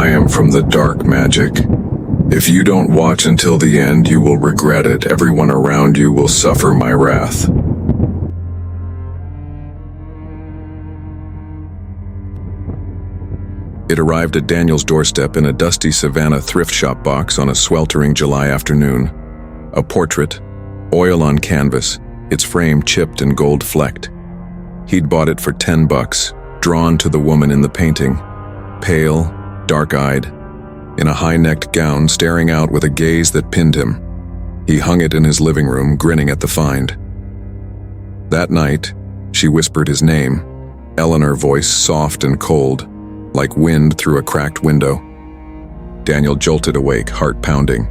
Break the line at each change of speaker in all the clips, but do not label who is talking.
I am from the dark magic. If you don't watch until the end, you will regret it. Everyone around you will suffer my wrath. It arrived at Daniel's doorstep in a dusty Savannah thrift shop box on a sweltering July afternoon. A portrait, oil on canvas, its frame chipped and gold-flecked. He'd bought it for $10, drawn to the woman in the painting, pale, dark-eyed, in a high-necked gown, staring out with a gaze that pinned him. He hung it in his living room, grinning at the find. That night, she whispered his name, Eleanor, voice soft and cold, like wind through a cracked window. Daniel jolted awake, heart pounding.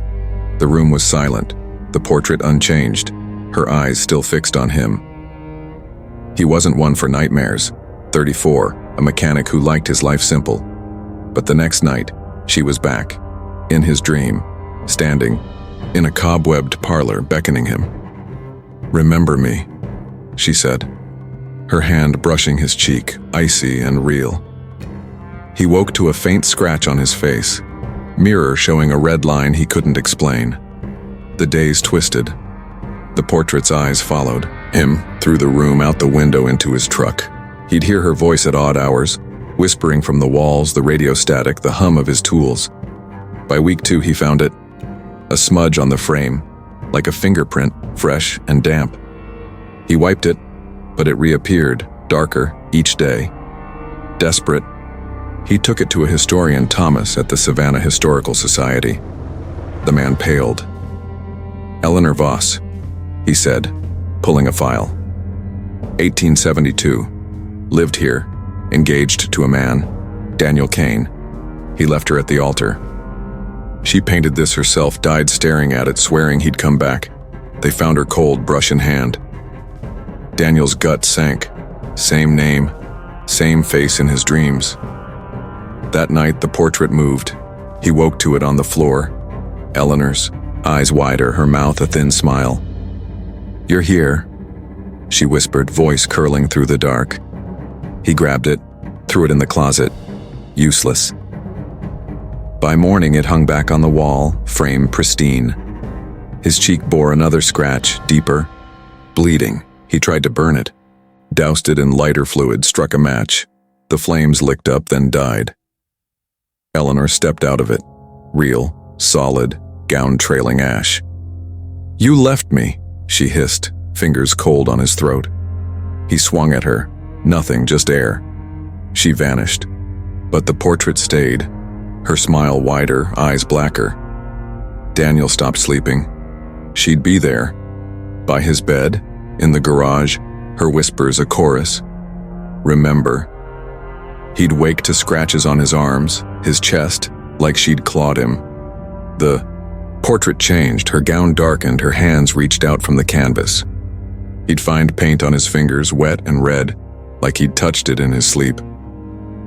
The room was silent, the portrait unchanged, her eyes still fixed on him. He wasn't one for nightmares. 34, a mechanic who liked his life simple. But the next night, she was back, in his dream, standing, in a cobwebbed parlor, beckoning him. "Remember me," she said, her hand brushing his cheek, icy and real. He woke to a faint scratch on his face, mirror showing a red line he couldn't explain. The days twisted. The portrait's eyes followed him through the room, out the window, into his truck. He'd hear her voice at odd hours, whispering from the walls, the radio static, the hum of his tools. By week 2, he found it, a smudge on the frame, like a fingerprint, fresh and damp. He wiped it, but it reappeared, darker, each day. Desperate, he took it to a historian, Thomas, at the Savannah Historical Society. The man paled. "Eleanor Voss," he said, pulling a file. 1872. Lived here, engaged to a man, Daniel Kane. He left her at the altar. She painted this herself, died staring at it, swearing he'd come back. They found her cold, brush in hand. Daniel's gut sank. Same name, same face in his dreams. That night, the portrait moved. He woke to it on the floor. Eleanor's, eyes wider, her mouth a thin smile. "You're here," she whispered, voice curling through the dark. He grabbed it, threw it in the closet. Useless. By morning, it hung back on the wall, frame pristine. His cheek bore another scratch, deeper, bleeding. He tried to burn it, doused it in lighter fluid, struck a match. The flames licked up, then died. Eleanor stepped out of it, real, solid, gown trailing ash. "You left me," she hissed, fingers cold on his throat. He swung at her, nothing, just air. She vanished, but the portrait stayed, her smile wider, eyes blacker. Daniel stopped sleeping. She'd be there, by his bed, in the garage, her whispers a chorus. Remember. He'd wake to scratches on his arms, his chest, like she'd clawed him. The portrait changed, her gown darkened, her hands reached out from the canvas. He'd find paint on his fingers, wet and red, like he'd touched it in his sleep.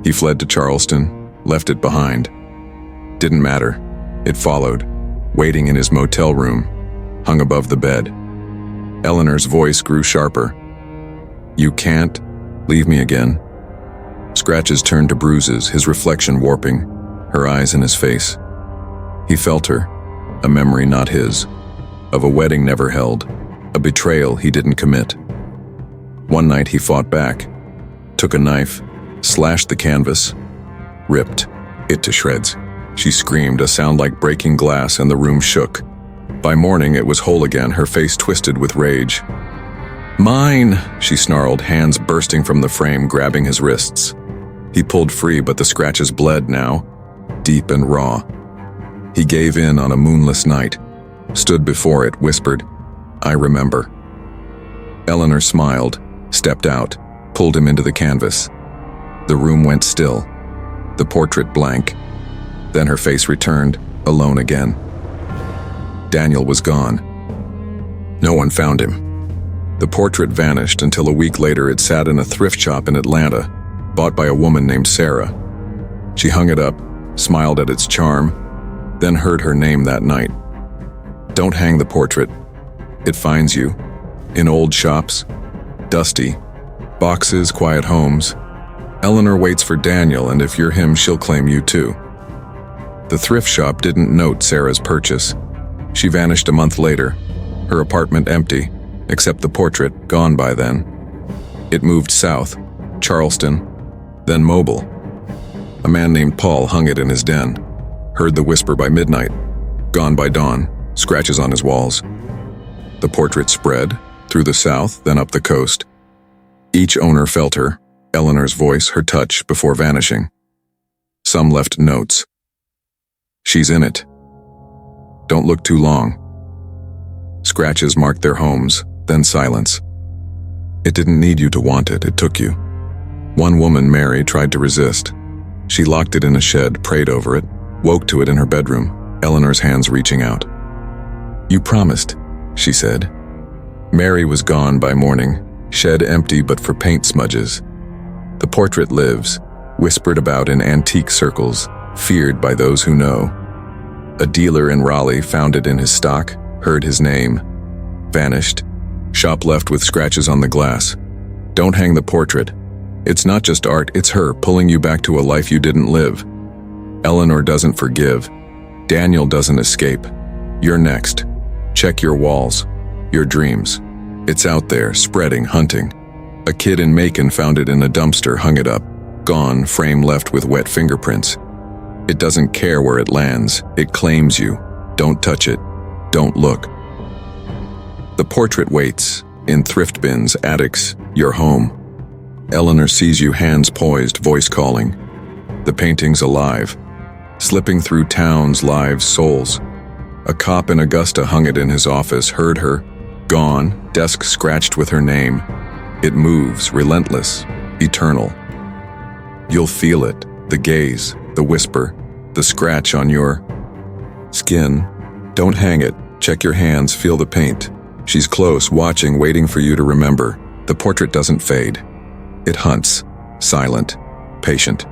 He fled to Charleston, left it behind. Didn't matter. It followed, waiting in his motel room, hung above the bed. Eleanor's voice grew sharper. "You can't leave me again." Scratches turned to bruises, his reflection warping, her eyes in his face. He felt her, a memory not his, of a wedding never held, a betrayal he didn't commit. One night he fought back, took a knife, slashed the canvas, ripped it to shreds. She screamed, a sound like breaking glass, and the room shook. By morning, it was whole again, her face twisted with rage. "Mine!" she snarled, hands bursting from the frame, grabbing his wrists. He pulled free, but the scratches bled now, deep and raw. He gave in on a moonless night, stood before it, whispered, "I remember." Eleanor smiled, stepped out, pulled him into the canvas. The room went still, the portrait blank. Then her face returned, alone again. Daniel was gone. No one found him. The portrait vanished until a week later it sat in a thrift shop in Atlanta, bought by a woman named Sarah. She hung it up, smiled at its charm, then heard her name that night. Don't hang the portrait. It finds you. In old shops, dusty, boxes, quiet homes. Eleanor waits for Daniel, and if you're him, she'll claim you too. The thrift shop didn't note Sarah's purchase. She vanished a month later, her apartment empty, except the portrait gone by then. It moved south, Charleston, then Mobile. A man named Paul hung it in his den, heard the whisper by midnight, gone by dawn, scratches on his walls. The portrait spread, through the south, then up the coast. Each owner felt her, Eleanor's voice, her touch, before vanishing. Some left notes. She's in it. Don't look too long. Scratches marked their homes, then silence. It didn't need you to want it, it took you. One woman, Mary, tried to resist. She locked it in a shed, prayed over it, woke to it in her bedroom, Eleanor's hands reaching out. You promised, she said. Mary was gone by morning, shed empty but for paint smudges. The portrait lives, whispered about in antique circles, feared by those who know. A dealer in Raleigh found it in his stock, heard his name, vanished. Shop left with scratches on the glass. Don't hang the portrait. It's not just art, it's her pulling you back to a life you didn't live. Eleanor doesn't forgive. Daniel doesn't escape. You're next. Check your walls, your dreams. It's out there, spreading, hunting. A kid in Macon found it in a dumpster, hung it up. Gone, frame left with wet fingerprints. It doesn't care where it lands, it claims you. Don't touch it. Don't look. The portrait waits, in thrift bins, attics, your home. Eleanor sees you, hands poised, voice calling. The painting's alive, slipping through towns, lives, souls. A cop in Augusta hung it in his office, heard her. Gone, desk scratched with her name. It moves, relentless, eternal. You'll feel it, the gaze, the whisper, the scratch on your skin. Don't hang it, check your hands, feel the paint. She's close, watching, waiting for you to remember. The portrait doesn't fade. It hunts, silent, patient.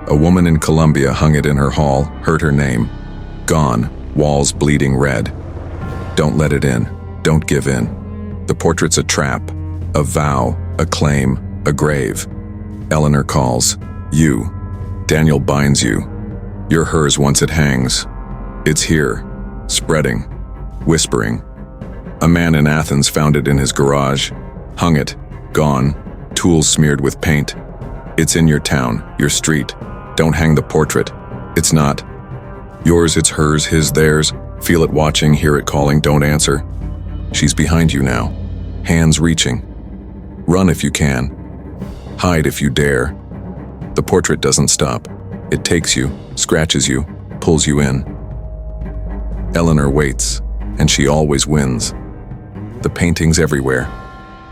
A woman in Columbia hung it in her hall, heard her name. Gone, walls bleeding red. Don't let it in, don't give in. The portrait's a trap, a vow, a claim, a grave. Eleanor calls, you. Daniel binds you. You're hers once it hangs. It's here, spreading, whispering. A man in Athens found it in his garage, hung it, gone, tools smeared with paint. It's in your town, your street. Don't hang the portrait. It's not. Yours, it's hers, his, theirs. Feel it watching, hear it calling, don't answer. She's behind you now, hands reaching. Run if you can. Hide if you dare. The portrait doesn't stop. It takes you, scratches you, pulls you in. Eleanor waits, and she always wins. The painting's everywhere,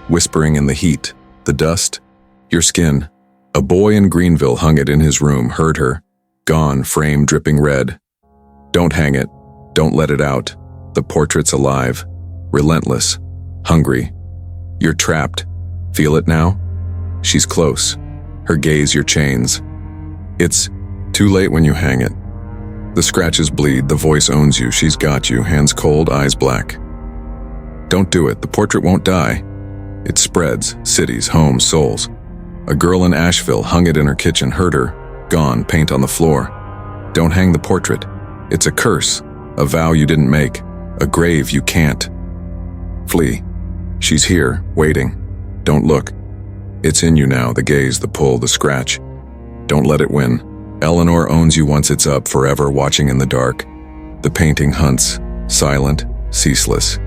whispering in the heat, the dust, your skin. A boy in Greenville hung it in his room, heard her. Gone, frame dripping red. Don't hang it, don't let it out. The portrait's alive, relentless, hungry. You're trapped. Feel it now? She's close. Her gaze, your chains. It's too late when you hang it. The scratches bleed, the voice owns you, she's got you, hands cold, eyes black. Don't do it, the portrait won't die. It spreads, cities, homes, souls. A girl in Asheville hung it in her kitchen, heard her. Gone, paint on the floor. Don't hang the portrait. It's a curse, a vow you didn't make, a grave you can't. Flee. She's here, waiting. Don't look. It's in you now, the gaze, the pull, the scratch. Don't let it win. Eleanor owns you once it's up, forever watching in the dark. The painting hunts, silent, ceaseless.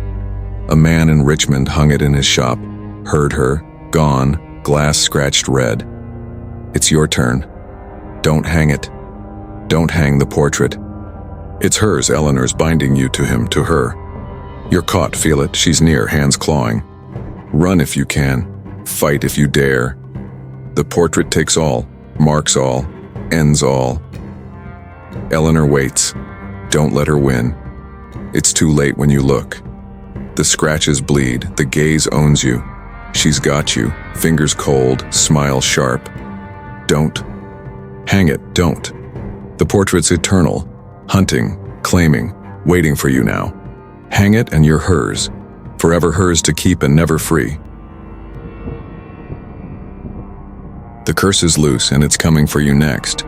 A man in Richmond hung it in his shop, heard her, gone, glass scratched red. It's your turn. Don't hang it. Don't hang the portrait. It's hers, Eleanor's binding you to him, to her. You're caught, feel it, she's near, hands clawing. Run if you can, fight if you dare. The portrait takes all, marks all, ends all. Eleanor waits. Don't let her win. It's too late when you look. The scratches bleed, the gaze owns you. She's got you, fingers cold, smile sharp. Don't. Hang it, don't. The portrait's eternal, hunting, claiming, waiting for you now. Hang it and you're hers, forever hers to keep and never free. The curse is loose and it's coming for you next.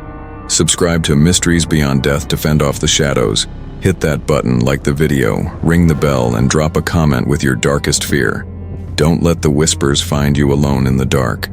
Subscribe to Mysteries Beyond Death to fend off the shadows. Hit that button, like the video, ring the bell, and drop a comment with your darkest fear. Don't let the whispers find you alone in the dark.